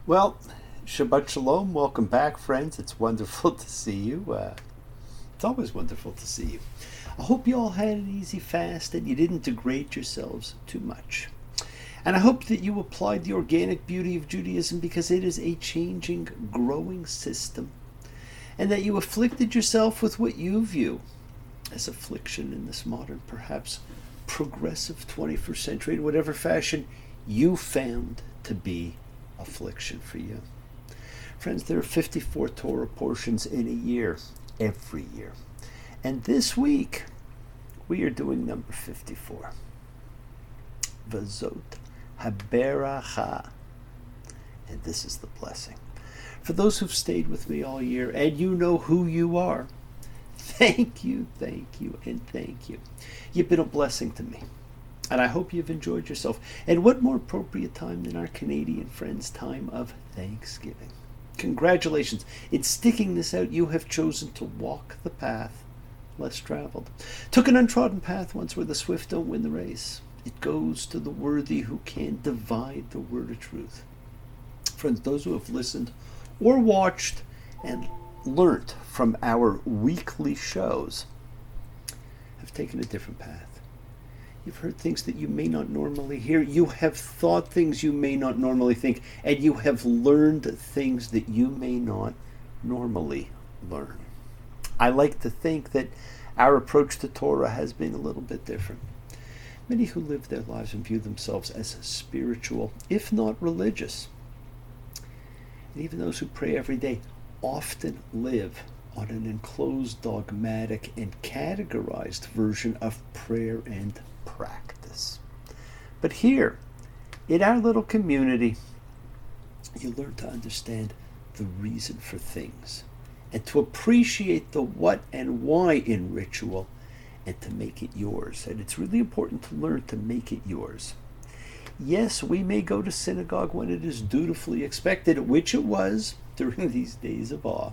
Well, Shabbat Shalom. Welcome back, friends. It's wonderful to see you. It's always wonderful to see you. I hope you all had an easy fast and you didn't degrade yourselves too much. And I hope that you applied the organic beauty of Judaism because it is a changing, growing system, and that you afflicted yourself with what you view as affliction in this modern, perhaps progressive 21st century, in whatever fashion you found to be affliction for you. Friends, there are 54 Torah portions in a year, every year. And this week, we are doing number 54. Vazot haberacha. And this is the blessing. For those who've stayed with me all year, and you know who you are, thank you, and thank you. You've been a blessing to me. And I hope you've enjoyed yourself. And what more appropriate time than our Canadian friends' time of Thanksgiving? Congratulations. In sticking this out, you have chosen to walk the path less traveled. Took an untrodden path once where the swift don't win the race. It goes to the worthy who can divide the word of truth. Friends, those who have listened or watched and learnt from our weekly shows have taken a different path. You've heard things that you may not normally hear. You have thought things you may not normally think. And you have learned things that you may not normally learn. I like to think that our approach to Torah has been a little bit different. Many who live their lives and view themselves as spiritual, if not religious, and even those who pray every day, often live on an enclosed, dogmatic, and categorized version of prayer and practice. But here, in our little community, you learn to understand the reason for things and to appreciate the what and why in ritual and to make it yours. And it's really important to learn to make it yours. Yes, we may go to synagogue when it is dutifully expected, which it was during these days of awe.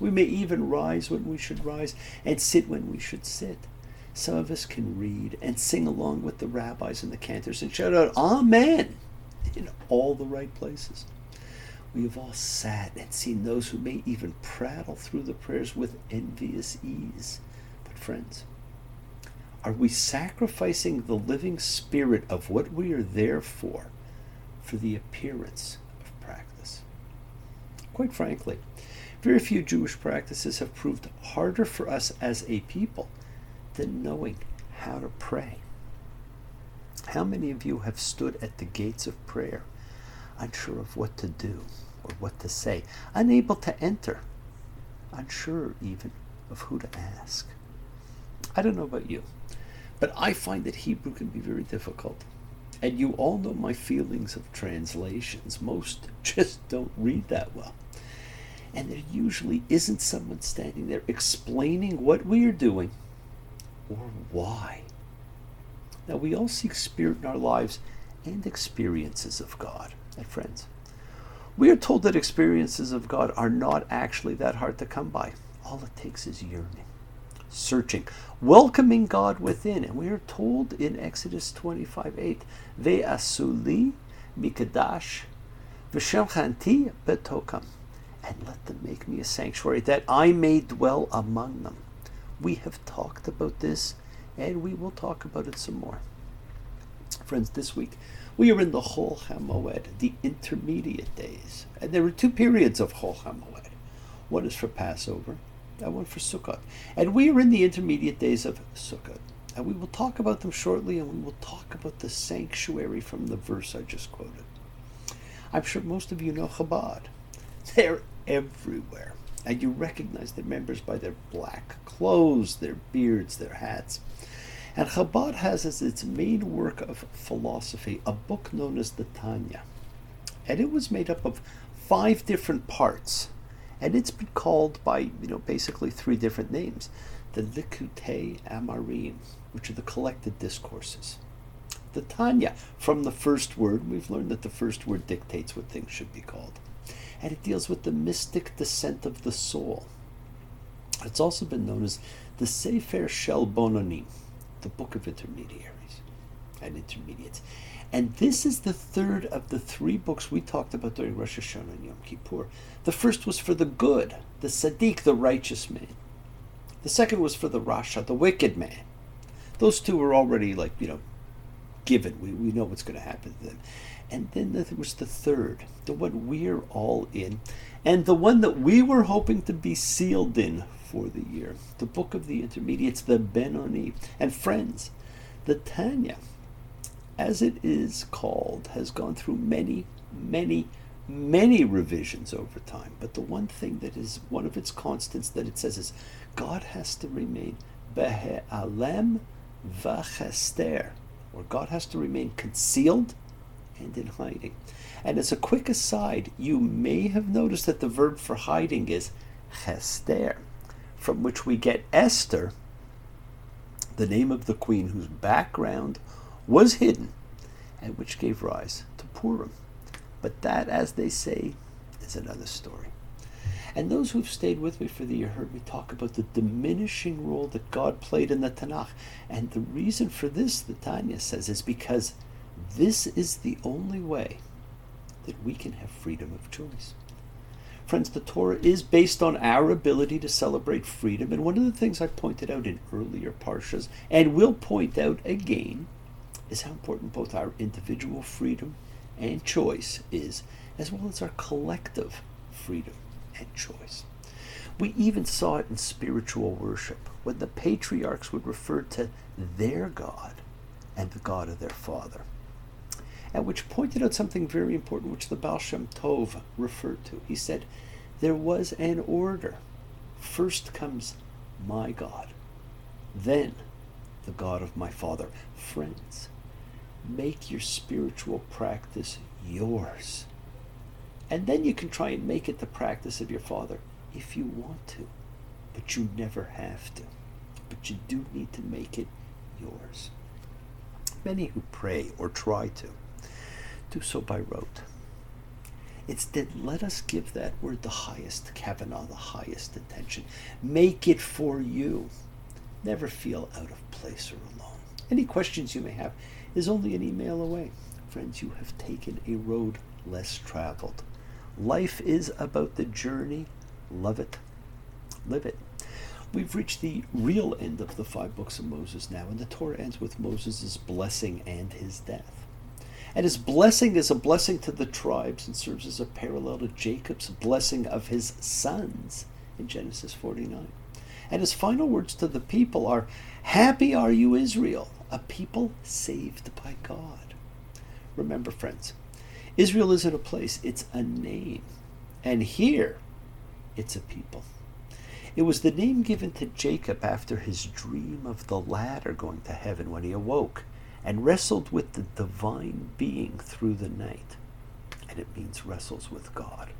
We may even rise when we should rise and sit when we should sit. Some of us can read and sing along with the rabbis and the cantors and shout out Amen in all the right places. We have all sat and seen those who may even prattle through the prayers with envious ease. But friends, are we sacrificing the living spirit of what we are there for the appearance of practice? Quite frankly, very few Jewish practices have proved harder for us as a people than knowing how to pray. How many of you have stood at the gates of prayer, unsure of what to do or what to say, unable to enter, unsure even of who to ask? I don't know about you, but I find that Hebrew can be very difficult. And you all know my feelings of translations. Most just don't read that well. And there usually isn't someone standing there explaining what we are doing or why. Now, we all seek spirit in our lives and experiences of God. And friends, we are told that experiences of God are not actually that hard to come by. All it takes is yearning, searching, welcoming God within. And we are told in Exodus 25:8, Ve'asuli mikadash v'shem betokam, and let them make me a sanctuary, that I may dwell among them. We have talked about this, and we will talk about it some more. Friends, this week, we are in the Chol HaMoed, the intermediate days. And there are two periods of Chol HaMoed. One is for Passover, and one for Sukkot. And we are in the intermediate days of Sukkot. And we will talk about them shortly, and we will talk about the sanctuary from the verse I just quoted. I'm sure most of you know Chabad. They're everywhere. And you recognize their members by their black clothes, their beards, their hats. And Chabad has as its main work of philosophy a book known as the Tanya. And it was made up of 5 different parts. And it's been called by, basically 3 different names. The Likutei Amarim, which are the collected discourses. The Tanya, from the first word, we've learned that the first word dictates what things should be called. And it deals with the mystic descent of the soul. It's also been known as the Sefer Shel Bononim, the Book of Intermediaries and Intermediates. And this is the third of the three books we talked about during Rosh Hashanah and Yom Kippur. The first was for the good, the Tzaddik, the righteous man. The second was for the Rasha, the wicked man. Those two were already given. We know what's going to happen to them. And then there was the third, the one we're all in, and the one that we were hoping to be sealed in for the year, the book of the intermediates, the Benoni. And friends, the Tanya, as it is called, has gone through many, many, many revisions over time. But the one thing that is one of its constants that it says is God has to remain be'alem v'chester, or God has to remain concealed and in hiding. And as a quick aside, you may have noticed that the verb for hiding is chester, from which we get Esther, the name of the queen whose background was hidden, and which gave rise to Purim. But that, as they say, is another story. And those who've stayed with me for the year heard me talk about the diminishing role that God played in the Tanakh. And the reason for this, the Tanya says, is because this is the only way that we can have freedom of choice. Friends, the Torah is based on our ability to celebrate freedom. And one of the things I pointed out in earlier parshas, and will point out again, is how important both our individual freedom and choice is, as well as our collective freedom and choice. We even saw it in spiritual worship, when the patriarchs would refer to their God and the God of their father, and which pointed out something very important, which the Baal Shem Tov referred to. He said, there was an order. First comes my God, then the God of my father. Friends, make your spiritual practice yours. And then you can try and make it the practice of your father if you want to. But you never have to. But you do need to make it yours. Many who pray or try to do so by rote. Instead, let us give that word the highest kavanah, the highest intention. Make it for you. Never feel out of place or alone. Any questions you may have is only an email away. Friends, you have taken a road less traveled. Life is about the journey. Love it. Live it. We've reached the real end of the 5 books of Moses now, and the Torah ends with Moses' blessing and his death. And his blessing is a blessing to the tribes and serves as a parallel to Jacob's blessing of his sons in Genesis 49. And his final words to the people are, happy are you, Israel, a people saved by God. Remember, friends, Israel isn't a place, it's a name. And here, it's a people. It was the name given to Jacob after his dream of the ladder going to heaven when he awoke and wrestled with the divine being through the night. And it means wrestles with God.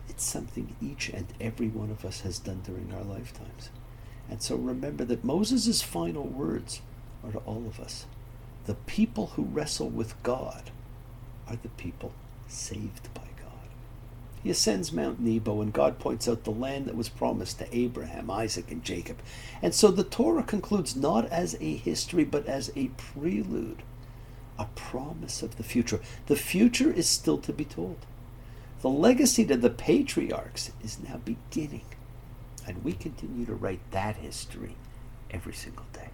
It's something each and every one of us has done during our lifetimes. And so remember that Moses' final words are to all of us. The people who wrestle with God are the people saved by God. He ascends Mount Nebo, and God points out the land that was promised to Abraham, Isaac, and Jacob. And so the Torah concludes not as a history, but as a prelude, a promise of the future. The future is still to be told. The legacy to the patriarchs is now beginning, and we continue to write that history every single day.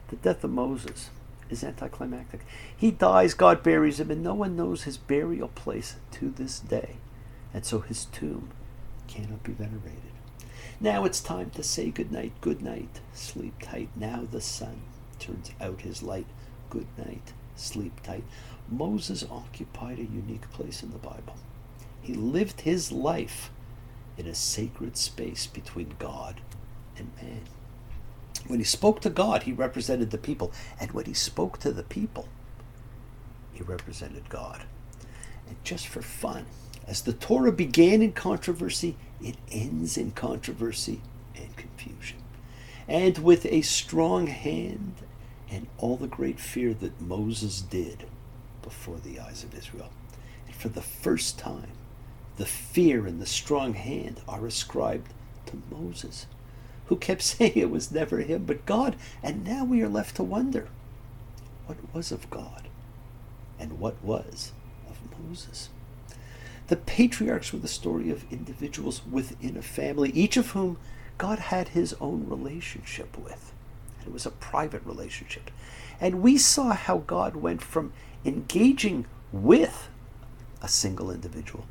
The death of Moses is anticlimactic. He dies, God buries him, and no one knows his burial place to this day. And so his tomb cannot be venerated. Now it's time to say good night, sleep tight. Now the sun turns out his light. Good night, sleep tight. Moses occupied a unique place in the Bible. He lived his life in a sacred space between God and man. When he spoke to God, he represented the people. And when he spoke to the people, he represented God. And just for fun, as the Torah began in controversy, it ends in controversy and confusion. And with a strong hand and all the great fear that Moses did before the eyes of Israel. And for the first time, the fear and the strong hand are ascribed to Moses, who kept saying it was never him but God. And now we are left to wonder, what was of God and what was of Moses. The patriarchs were the story of individuals within a family, each of whom God had his own relationship with. And it was a private relationship. And we saw how God went from engaging with a single individual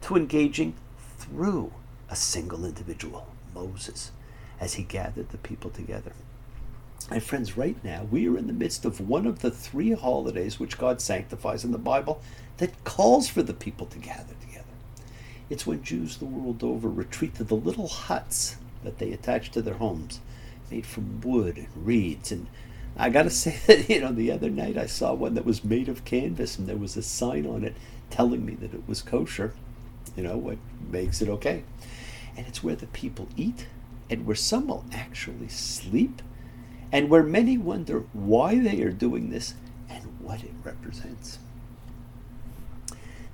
to engaging through a single individual, Moses, as he gathered the people together. And friends, right now we are in the midst of one of the 3 holidays which God sanctifies in the Bible that calls for the people to gather together. It's when Jews the world over retreat to the little huts that they attach to their homes, made from wood and reeds. And I gotta say that, the other night I saw one that was made of canvas, and there was a sign on it telling me that it was kosher. What makes it okay. And it's where the people eat, and where some will actually sleep, and where many wonder why they are doing this and what it represents.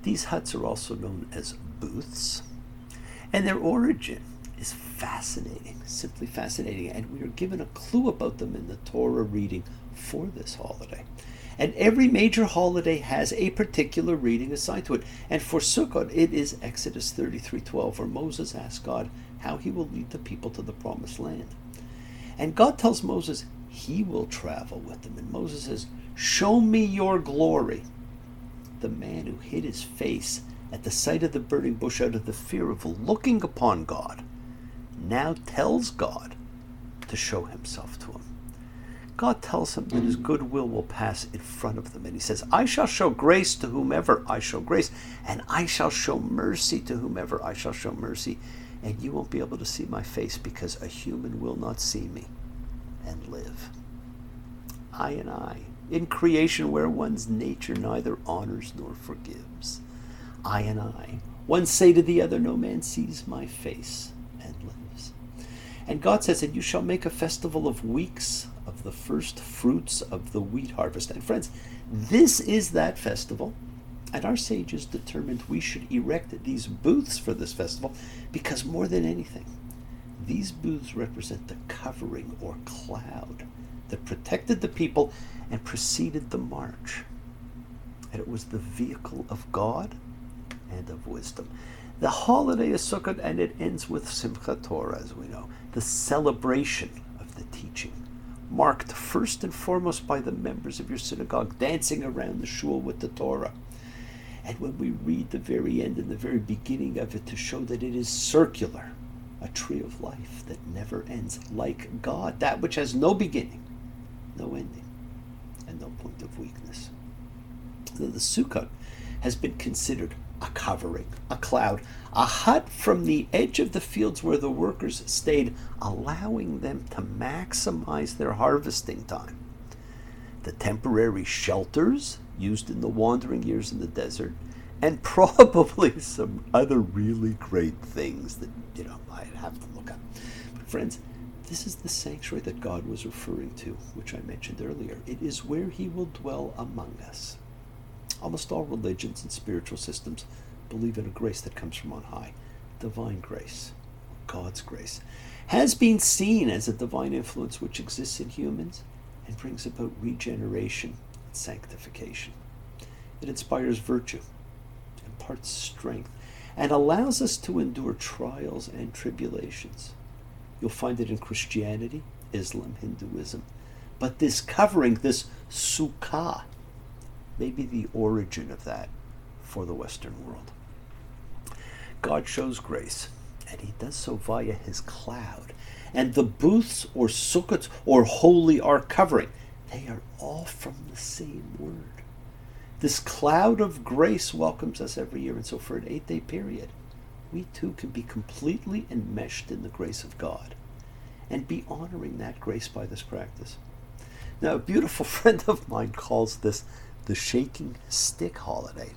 These huts are also known as booths, and their origin is fascinating, simply fascinating, and we are given a clue about them in the Torah reading for this holiday. And every major holiday has a particular reading assigned to it. And for Sukkot, it is Exodus 33:12, where Moses asks God how he will lead the people to the promised land. And God tells Moses he will travel with them. And Moses says, "Show me your glory." The man who hid his face at the sight of the burning bush out of the fear of looking upon God now tells God to show himself to him. God tells him that his goodwill will pass in front of them. And he says, "I shall show grace to whomever I show grace, and I shall show mercy to whomever I shall show mercy. And you won't be able to see my face, because a human will not see me and live." I and I, in creation where one's nature neither honors nor forgives. I and I, one say to the other, "No man sees my face and lives." And God says, "And you shall make a festival of weeks of the first fruits of the wheat harvest." And friends, this is that festival. And our sages determined we should erect these booths for this festival because more than anything, these booths represent the covering or cloud that protected the people and preceded the march. And it was the vehicle of God and of wisdom. The holiday is Sukkot, and it ends with Simchat Torah, as we know, the celebration of the teaching, marked first and foremost by the members of your synagogue dancing around the shul with the Torah. And when we read the very end and the very beginning of it to show that it is circular, a tree of life that never ends, like God, that which has no beginning, no ending, and no point of weakness. The Sukkot has been considered a covering, a cloud, a hut from the edge of the fields where the workers stayed, allowing them to maximize their harvesting time. The temporary shelters used in the wandering years in the desert, and probably some other really great things that, I'd have to look up. But friends, this is the sanctuary that God was referring to, which I mentioned earlier. It is where he will dwell among us. Almost all religions and spiritual systems believe in a grace that comes from on high. Divine grace, God's grace, has been seen as a divine influence which exists in humans and brings about regeneration and sanctification. It inspires virtue, imparts strength, and allows us to endure trials and tribulations. You'll find it in Christianity, Islam, Hinduism. But this covering, this sukkah, may be the origin of that for the Western world. God shows grace, and he does so via his cloud. And the booths or sukkots or holy ark covering, they are all from the same word. This cloud of grace welcomes us every year, and so for an 8-day period, we too can be completely enmeshed in the grace of God and be honoring that grace by this practice. Now, a beautiful friend of mine calls this the shaking stick holiday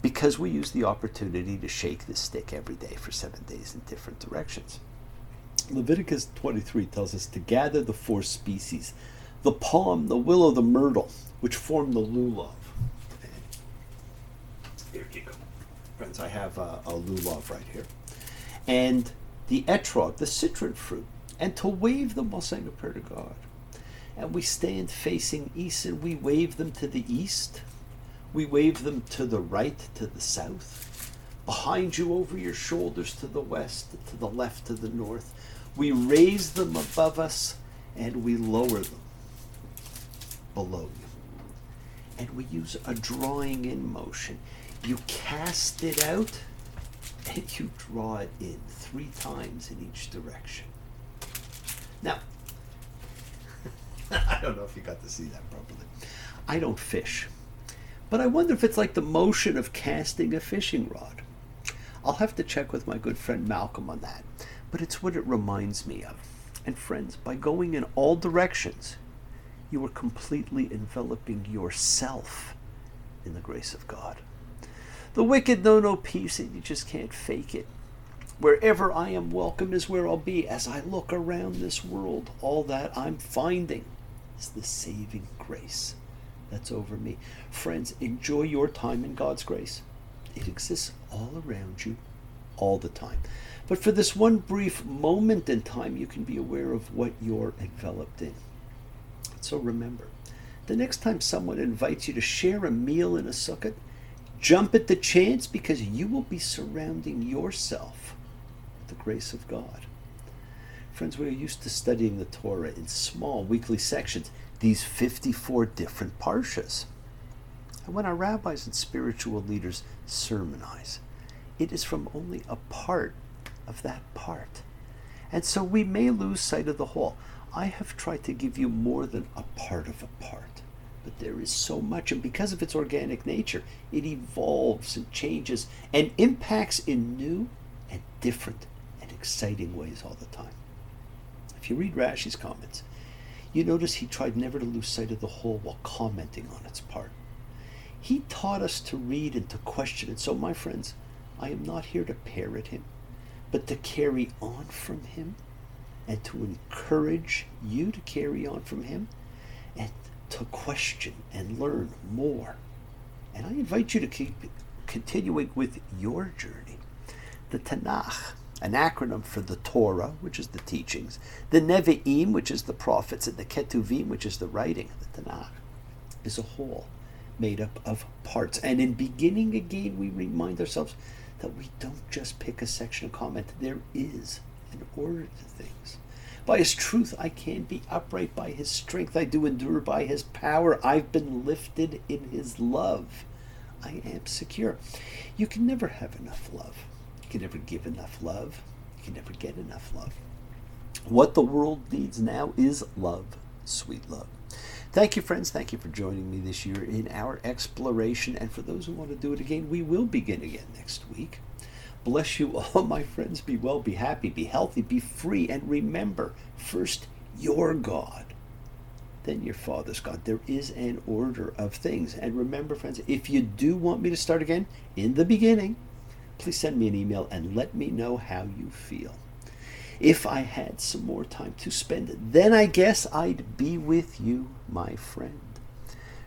because we use the opportunity to shake the stick every day for 7 days in different directions. Leviticus 23 tells us to gather the 4 species, the palm, the willow, the myrtle, which form the lulav. Here you go. Friends, I have a lulav right here. And the etrog, the citron fruit, and to wave them while saying a prayer to God. And we stand facing east, and we wave them to the east We wave them to the right, to the south, behind you, over your shoulders, to the west, to the left, to the north. We raise them above us and we lower them below you. And we use a drawing in motion. You cast it out and you draw it in 3 times in each direction. Now, I don't know if you got to see that properly. I don't fish, but I wonder if it's like the motion of casting a fishing rod. I'll have to check with my good friend Malcolm on that, but it's what it reminds me of. And friends, by going in all directions, you are completely enveloping yourself in the grace of God. The wicked know no peace, and you just can't fake it. Wherever I am welcome is where I'll be. As I look around this world, all that I'm finding is the saving grace that's over me. Friends, enjoy your time in God's grace. It exists all around you, all the time. But for this one brief moment in time, you can be aware of what you're enveloped in. So remember, the next time someone invites you to share a meal in a sukkah, jump at the chance, because you will be surrounding yourself with the grace of God. Friends, we are used to studying the Torah in small weekly sections, these 54 different parshas. And when our rabbis and spiritual leaders sermonize, it is from only a part of that part. And so we may lose sight of the whole. I have tried to give you more than a part of a part, but there is so much, and because of its organic nature, it evolves and changes and impacts in new and different and exciting ways all the time. If you read Rashi's comments, you notice he tried never to lose sight of the whole while commenting on its part. He taught us to read and to question it. So, my friends, I am not here to parrot him, but to carry on from him and to encourage you to carry on from him and to question and learn more. And I invite you to keep continuing with your journey. The Tanakh, an acronym for the Torah, which is the teachings, the Nevi'im, which is the prophets, and the Ketuvim, which is the writing. The Tanakh is a whole made up of parts. And in beginning again, we remind ourselves that we don't just pick a section and comment. There is an order to things. By his truth I can be upright, by his strength I do endure, by his power I've been lifted, in his love I am secure. You can never have enough love. You can never give enough love. You can never get enough love. What the world needs now is love, sweet love. Thank you, friends. Thank you for joining me this year in our exploration. And for those who want to do it again, we will begin again next week. Bless you all, my friends. Be well, be happy, be healthy, be free. And remember, first your God, then your Father's God. There is an order of things. And remember, friends, if you do want me to start again in the beginning, please send me an email and let me know how you feel. If I had some more time to spend, then I guess I'd be with you, my friend.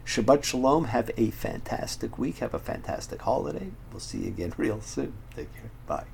Shabbat Shalom. Have a fantastic week. Have a fantastic holiday. We'll see you again real soon. Take care. Bye.